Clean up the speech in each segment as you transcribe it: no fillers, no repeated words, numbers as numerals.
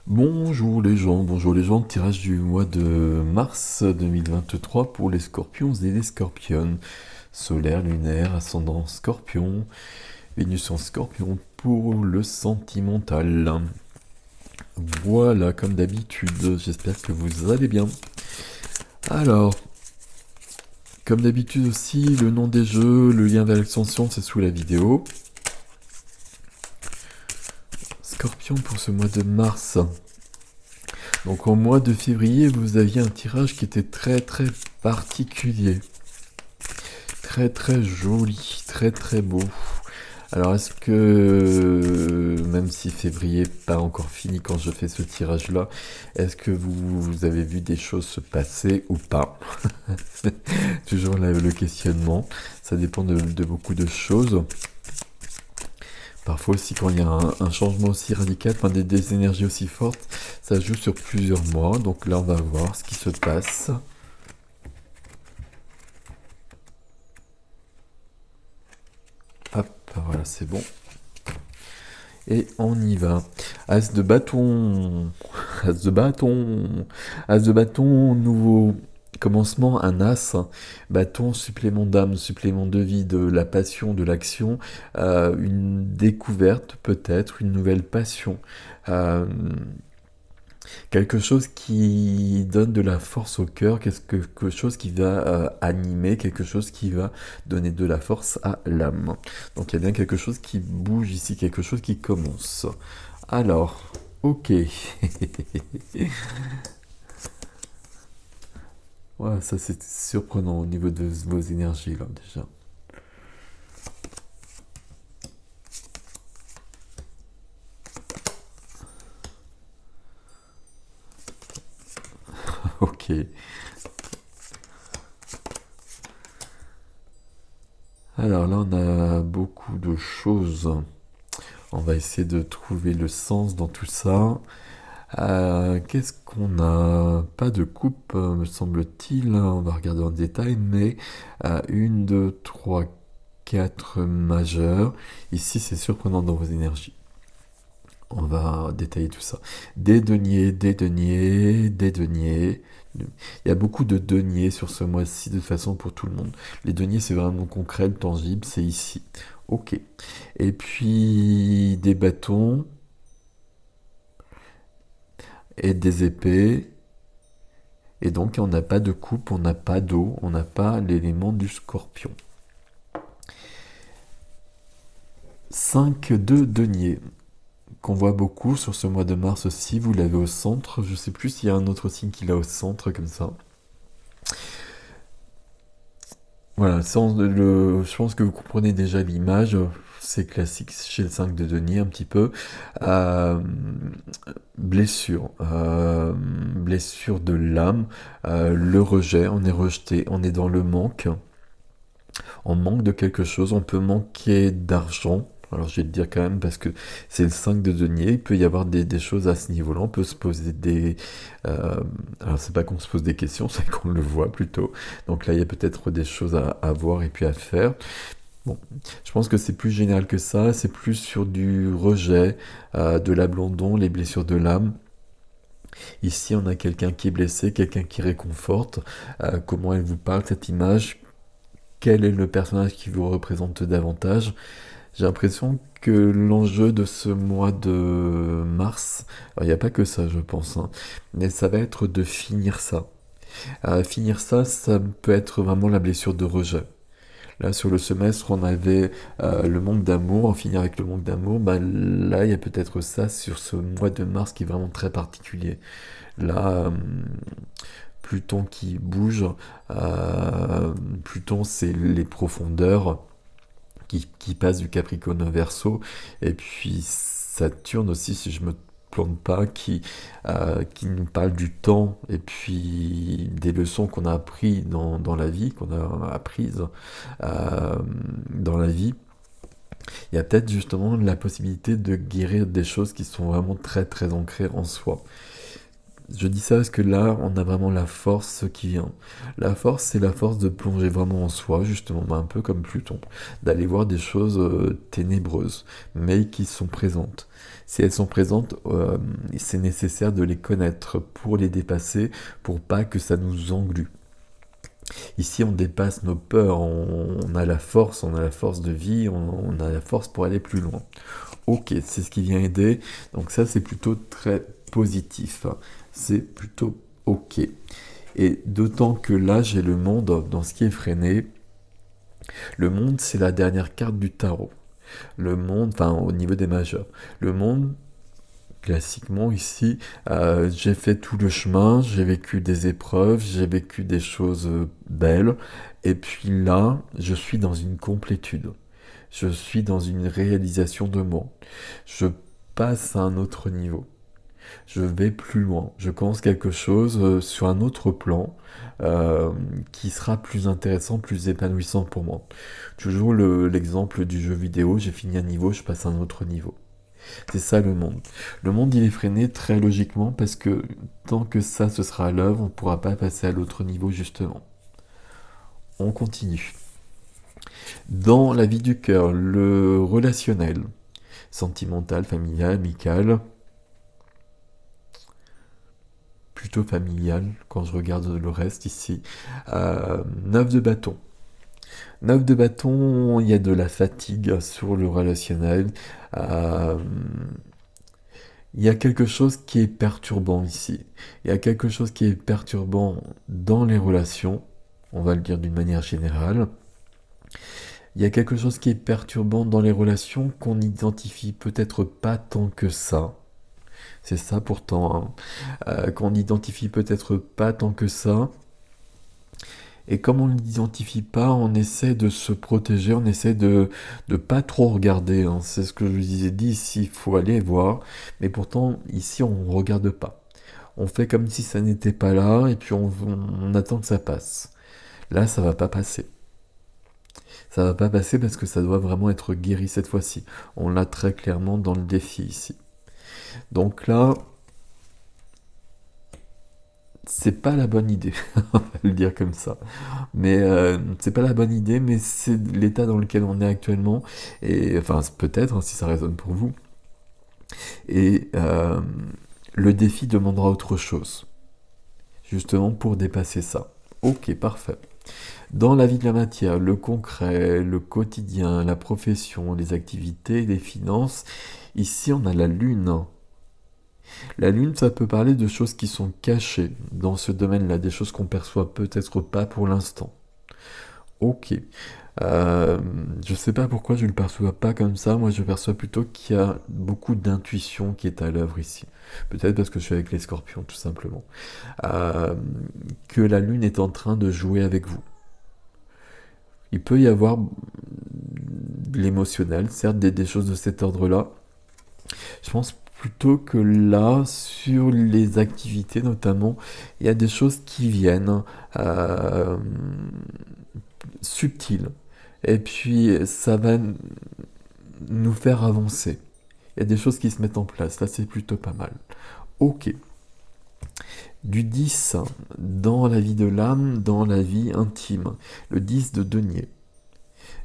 Bonjour les gens, tirage du mois de mars 2023 pour les scorpions et les scorpionnes. Solaire, lunaire, ascendant scorpion, Vénus en scorpion pour le sentimental. Voilà, comme d'habitude, j'espère que vous allez bien. Alors, comme d'habitude aussi, le nom des jeux, le lien vers l'extension, c'est sous la vidéo. Scorpion pour ce mois de mars. Donc au mois de février, vous aviez un tirage qui était très très particulier. Très très joli, très très beau. Alors est-ce que, même si février n'est pas encore fini quand je fais ce tirage-là, est-ce que vous avez vu des choses se passer ou pas? C'est toujours le questionnement. Ça dépend de beaucoup de choses. Parfois aussi quand il y a un changement aussi radical, enfin des énergies aussi fortes, ça joue sur plusieurs mois. Donc là on va voir ce qui se passe. Hop, voilà, c'est bon. Et on y va. As de bâton. As de bâton. As de bâton, nouveau commencement, un as. Bâton, supplément d'âme, supplément de vie, de la passion, de l'action. Une découverte, peut-être, une nouvelle passion. Euh, Quelque chose qui donne de la force au cœur, quelque chose qui va animer, quelque chose qui va donner de la force à l'âme. Donc il y a bien quelque chose qui bouge ici, quelque chose qui commence. Alors, ok. Ouais, ça c'est surprenant au niveau de vos énergies là déjà. Ok. Alors là on a beaucoup de choses. On va essayer de trouver le sens dans tout ça. Qu'est-ce qu'on a? Pas de coupe, me semble-t-il. On va regarder en détail, mais une, deux, trois, quatre majeures. Ici, c'est surprenant dans vos énergies. On va détailler tout ça. Des deniers, des deniers, des deniers. Il y a beaucoup de deniers sur ce mois-ci de toute façon pour tout le monde. Les deniers, c'est vraiment concret, tangible, c'est ici. Ok. Et puis des bâtons et des épées. Et donc on n'a pas de coupe, on n'a pas d'eau, on n'a pas l'élément du scorpion. 5 de denier, qu'on voit beaucoup sur ce mois de mars aussi, vous l'avez au centre, je sais plus s'il y a un autre signe qui l'a au centre comme ça. Voilà, je pense que vous comprenez déjà l'image, c'est classique chez le 5 de denier un petit peu. Euh, blessure de l'âme, le rejet, on est rejeté, on est dans le manque. On manque de quelque chose, on peut manquer d'argent. Alors je vais te dire quand même parce que c'est le 5 de denier, il peut y avoir des choses à ce niveau-là, on peut se poser des... alors c'est pas qu'on se pose des questions, c'est qu'on le voit plutôt. Donc là il y a peut-être des choses à voir et puis à faire. Bon, je pense que c'est plus général que ça, c'est plus sur du rejet, de l'abandon, les blessures de l'âme. Ici on a quelqu'un qui est blessé, quelqu'un qui réconforte, comment elle vous parle cette image, quel est le personnage qui vous représente davantage. J'ai l'impression que l'enjeu de ce mois de mars, il n'y a pas que ça je pense, hein, mais ça va être de finir ça. Finir ça, ça peut être vraiment la blessure de rejet. Là sur le semestre on avait le manque d'amour, en finir avec le manque d'amour, bah, là il y a peut-être ça sur ce mois de mars qui est vraiment très particulier. Là, Pluton qui bouge, Pluton c'est les profondeurs qui passe du Capricorne au Verseau, et puis Saturne aussi, si je me plante pas, qui nous parle du temps, et puis des leçons qu'on a appris dans la vie, qu'on a apprises euh, dans la vie. Il y a peut-être justement la possibilité de guérir des choses qui sont vraiment très très ancrées en soi. Je dis ça parce que là, on a vraiment la force qui vient. La force, c'est la force de plonger vraiment en soi, justement, un peu comme Pluton, d'aller voir des choses ténébreuses, mais qui sont présentes. Si elles sont présentes, c'est nécessaire de les connaître pour les dépasser, pour pas que ça nous englue. Ici, on dépasse nos peurs, on a la force de vie, on a la force pour aller plus loin. Ok, c'est ce qui vient aider. Donc ça, c'est plutôt très positif, hein. C'est plutôt ok. Et d'autant que là, j'ai le monde dans ce qui est freiné. Le monde, c'est la dernière carte du tarot. Le monde, enfin au niveau des majeurs. Le monde, classiquement ici, j'ai fait tout le chemin, j'ai vécu des épreuves, j'ai vécu des choses belles. Et puis là, je suis dans une complétude. Je suis dans une réalisation de moi. Je passe à un autre niveau. Je vais plus loin. Je commence quelque chose sur un autre plan euh, qui sera plus intéressant, plus épanouissant pour moi. Toujours l'exemple du jeu vidéo, j'ai fini un niveau, je passe à un autre niveau. C'est ça le monde. Le monde, il est freiné très logiquement parce que tant que ça, ce sera à l'œuvre, on ne pourra pas passer à l'autre niveau justement. On continue. Dans la vie du cœur, le relationnel, sentimental, familial, amical, plutôt familial quand je regarde le reste ici. 9 de bâton. 9 de bâton, il y a de la fatigue sur le relationnel. Euh, il y a quelque chose qui est perturbant ici. Il y a quelque chose qui est perturbant dans les relations, on va le dire d'une manière générale. Il y a quelque chose qui est perturbant dans les relations qu'on n'identifie peut-être pas tant que ça. C'est ça pourtant, hein. Qu'on n'identifie peut-être pas tant que ça. Et comme on ne l'identifie pas, on essaie de se protéger, on essaie de pas trop regarder, hein. C'est ce que je vous ai dit ici, il faut aller voir. Mais pourtant, ici, on ne regarde pas. On fait comme si ça n'était pas là, et puis on attend que ça passe. Là, ça va pas passer. Ça va pas passer parce que ça doit vraiment être guéri cette fois-ci. On l'a très clairement dans le défi ici. Donc là, c'est pas la bonne idée, on va le dire comme ça. Mais c'est pas la bonne idée, mais c'est l'état dans lequel on est actuellement. Et enfin, peut-être, hein, si ça résonne pour vous. Et le défi demandera autre chose, justement pour dépasser ça. Ok, parfait. Dans la vie de la matière, le concret, le quotidien, la profession, les activités, les finances, ici on a la lune. La lune, ça peut parler de choses qui sont cachées dans ce domaine-là, des choses qu'on perçoit peut-être pas pour l'instant. Ok. Euh, je sais pas pourquoi je le perçois pas comme ça. Moi, je perçois plutôt qu'il y a beaucoup d'intuition qui est à l'œuvre ici. Peut-être parce que je suis avec les scorpions, tout simplement. Euh, que la lune est en train de jouer avec vous. Il peut y avoir de l'émotionnel, certes, des choses de cet ordre-là. Je pense plutôt que là, sur les activités notamment, il y a des choses qui viennent euh, subtiles. Et puis, ça va nous faire avancer. Il y a des choses qui se mettent en place. Là, c'est plutôt pas mal. Ok. Du 10 dans la vie de l'âme, dans la vie intime. Le 10 de denier.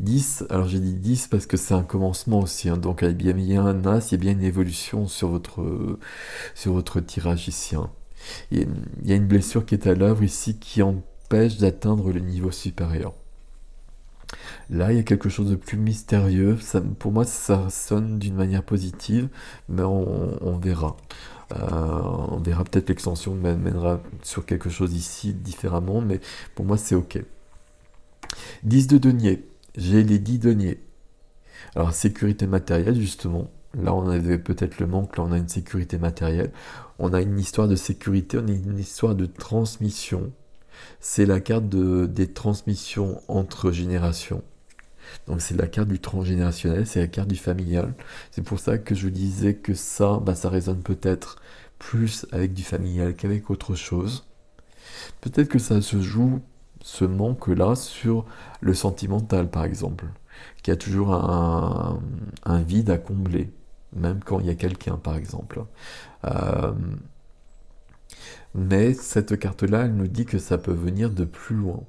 10, alors j'ai dit 10 parce que c'est un commencement aussi, hein, donc il y a un as, il y a bien une évolution sur votre tirage ici, hein. Il y a une blessure qui est à l'œuvre ici qui empêche d'atteindre le niveau supérieur. Là, il y a quelque chose de plus mystérieux. Ça, pour moi, ça sonne d'une manière positive, mais on verra. On verra peut-être l'extension mènera sur quelque chose ici différemment, mais pour moi, c'est ok. 10 de denier. J'ai les 10 deniers. Alors, sécurité matérielle, justement. Là, on avait peut-être le manque, là, on a une sécurité matérielle. On a une histoire de sécurité, on a une histoire de transmission. C'est la carte des transmissions entre générations. Donc c'est la carte du transgénérationnel, c'est la carte du familial. C'est pour ça que je disais que ça, bah, ça résonne peut-être plus avec du familial qu'avec autre chose. Peut-être que ça se joue, ce manque-là, sur le sentimental, par exemple, qui a toujours un vide à combler, même quand il y a quelqu'un, par exemple. Euh, Mais cette carte-là, elle nous dit que ça peut venir de plus loin.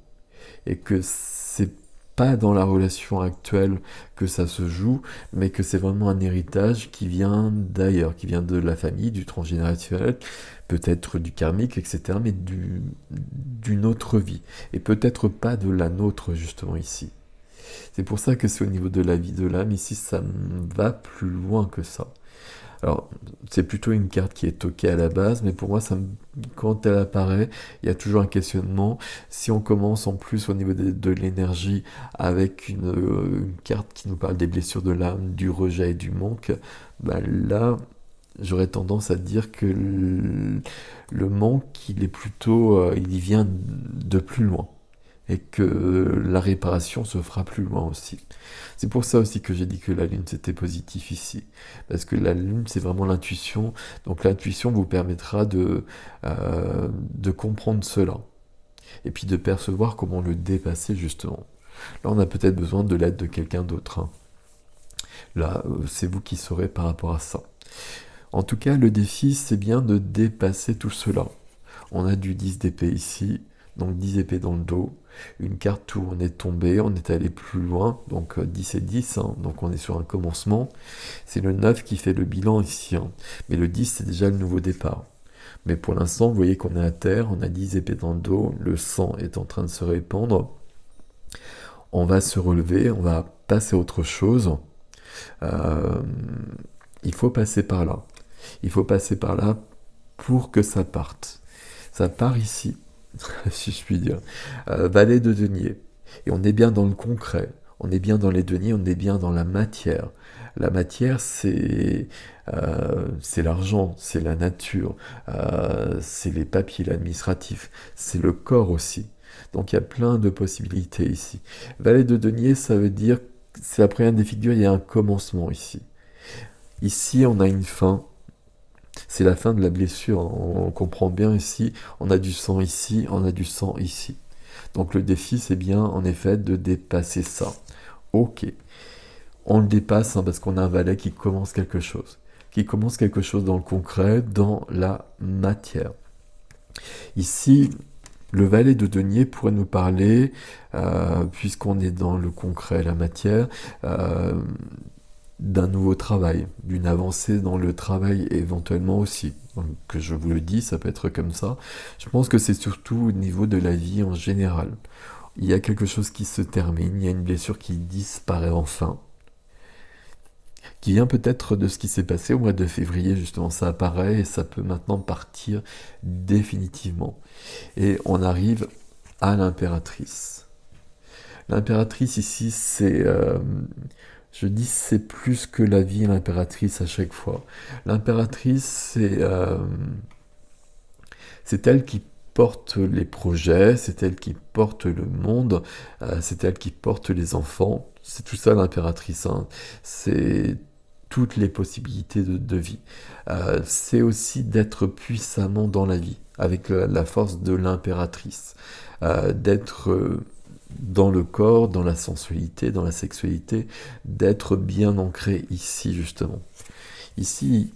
Et que c'est pas dans la relation actuelle que ça se joue, mais que c'est vraiment un héritage qui vient d'ailleurs, qui vient de la famille, du transgénérationnel, peut-être du karmique, etc., mais d'une autre vie. Et peut-être pas de la nôtre, justement, ici. C'est pour ça que c'est au niveau de la vie de l'âme, ici, ça va plus loin que ça. Alors, c'est plutôt une carte qui est toquée à la base, mais pour moi, quand elle apparaît, il y a toujours un questionnement. Si on commence en plus au niveau de l'énergie avec une carte qui nous parle des blessures de l'âme, du rejet et du manque, bah là, j'aurais tendance à dire que le manque, il est plutôt, il y vient de plus loin et que la réparation se fera plus loin aussi. C'est pour ça aussi que j'ai dit que la lune c'était positif ici, parce que la lune c'est vraiment l'intuition, donc l'intuition vous permettra de comprendre cela, et puis de percevoir comment le dépasser justement. Là on a peut-être besoin de l'aide de quelqu'un d'autre, hein. Là c'est vous qui saurez par rapport à ça. En tout cas le défi c'est bien de dépasser tout cela. On a du 10 d'épée ici, donc 10 épées dans le dos. Une carte où on est tombé, on est allé plus loin, donc 10 et 10, hein, donc on est sur un commencement. C'est le 9 qui fait le bilan ici, hein. Mais le 10 c'est déjà le nouveau départ. Mais pour l'instant, vous voyez qu'on est à terre, on a 10 épées dans le dos, le sang est en train de se répandre. On va se relever, on va passer à autre chose. Euh, il faut passer par là. Il faut passer par là pour que ça parte. Ça part ici, si je puis dire. Valet de denier. Et on est bien dans le concret. On est bien dans les deniers, on est bien dans la matière. La matière, c'est l'argent, c'est la nature, c'est les papiers, l'administratif, c'est le corps aussi. Donc il y a plein de possibilités ici. Valet de denier, ça veut dire, c'est la première des figures, il y a un commencement ici. Ici, on a une fin, c'est la fin de la blessure, on comprend bien ici, on a du sang ici, on a du sang ici. Donc le défi, c'est bien en effet de dépasser ça. Ok, on le dépasse, hein, parce qu'on a un valet qui commence quelque chose dans le concret, dans la matière. Ici, le valet de denier pourrait nous parler, puisqu'on est dans le concret, la matière, d'un nouveau travail, d'une avancée dans le travail éventuellement aussi. Donc, que je vous le dis, ça peut être comme ça. Je pense que c'est surtout au niveau de la vie en général. Il y a quelque chose qui se termine, il y a une blessure qui disparaît enfin, qui vient peut-être de ce qui s'est passé au mois de février, justement, ça apparaît et ça peut maintenant partir définitivement. Et on arrive à l'impératrice. L'impératrice ici, je dis c'est plus que la vie, l'impératrice à chaque fois. L'impératrice, c'est elle qui porte les projets, c'est elle qui porte le monde, c'est elle qui porte les enfants. C'est tout ça l'impératrice, hein. C'est toutes les possibilités de vie. C'est aussi d'être puissamment dans la vie, avec la force de l'impératrice. D'être dans le corps, dans la sensualité, dans la sexualité, d'être bien ancré ici justement. Ici,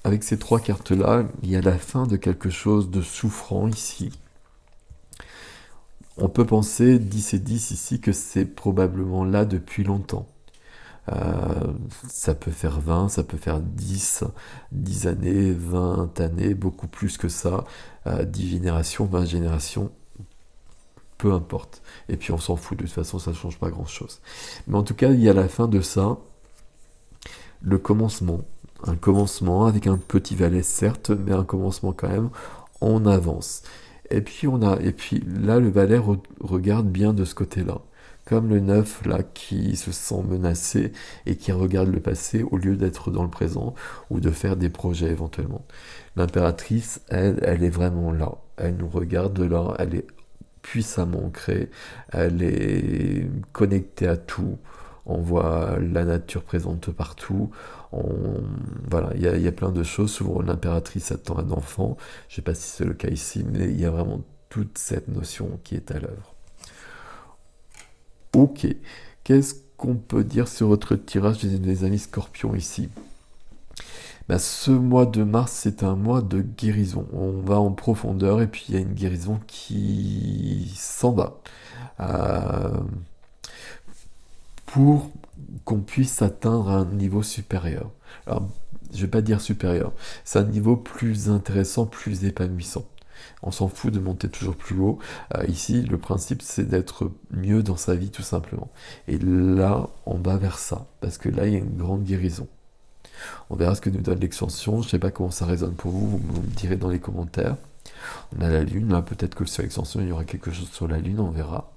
avec ces trois cartes-là, il y a la fin de quelque chose de souffrant ici. On peut penser 10 et 10 ici que c'est probablement là depuis longtemps. Ça peut faire 20, ça peut faire 10 années, 20 années, beaucoup plus que ça, 10 générations, 20 générations, peu importe. Et puis on s'en fout, de toute façon ça ne change pas grand-chose. Mais en tout cas, il y a la fin de ça, le commencement. Un commencement avec un petit valet certes, mais un commencement quand même, on avance. Et puis là le valet regarde bien de ce côté-là. Comme le 9 là qui se sent menacé et qui regarde le passé au lieu d'être dans le présent ou de faire des projets éventuellement. L'impératrice, elle est vraiment là. Elle nous regarde de là, elle est puissamment ancrée, elle est connectée à tout. On voit la nature présente partout. Voilà, il y a plein de choses. Souvent, l'impératrice attend un enfant. Je ne sais pas si c'est le cas ici, mais il y a vraiment toute cette notion qui est à l'œuvre. Ok, qu'est-ce qu'on peut dire sur votre tirage des amis scorpions ici? Bah, ce mois de mars, c'est un mois de guérison. On va en profondeur et puis il y a une guérison qui s'en va. Euh, pour qu'on puisse atteindre un niveau supérieur. Alors, je vais pas dire supérieur, c'est un niveau plus intéressant, plus épanouissant. On s'en fout de monter toujours plus haut. Ici, le principe, c'est d'être mieux dans sa vie, tout simplement. Et là, on va vers ça, parce que là, il y a une grande guérison. On verra ce que nous donne l'extension. Je ne sais pas comment ça résonne pour vous, vous me direz dans les commentaires. On a la Lune, là, peut-être que sur l'extension, il y aura quelque chose sur la Lune, on verra.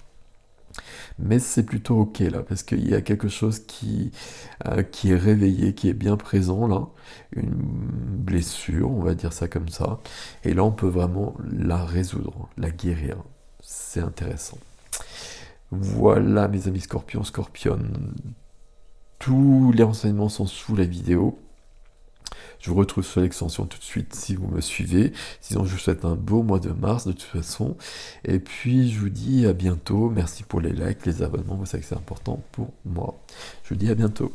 Mais c'est plutôt ok là, parce qu'il y a quelque chose qui est réveillé, qui est bien présent là, une blessure, on va dire ça comme ça, et là on peut vraiment la résoudre, la guérir. C'est intéressant. Voilà mes amis scorpions, scorpionnes, tous les renseignements sont sous la vidéo. Je vous retrouve sur l'extension tout de suite si vous me suivez. Sinon, je vous souhaite un beau mois de mars de toute façon. Et puis, je vous dis à bientôt. Merci pour les likes, les abonnements. Vous savez que c'est important pour moi. Je vous dis à bientôt.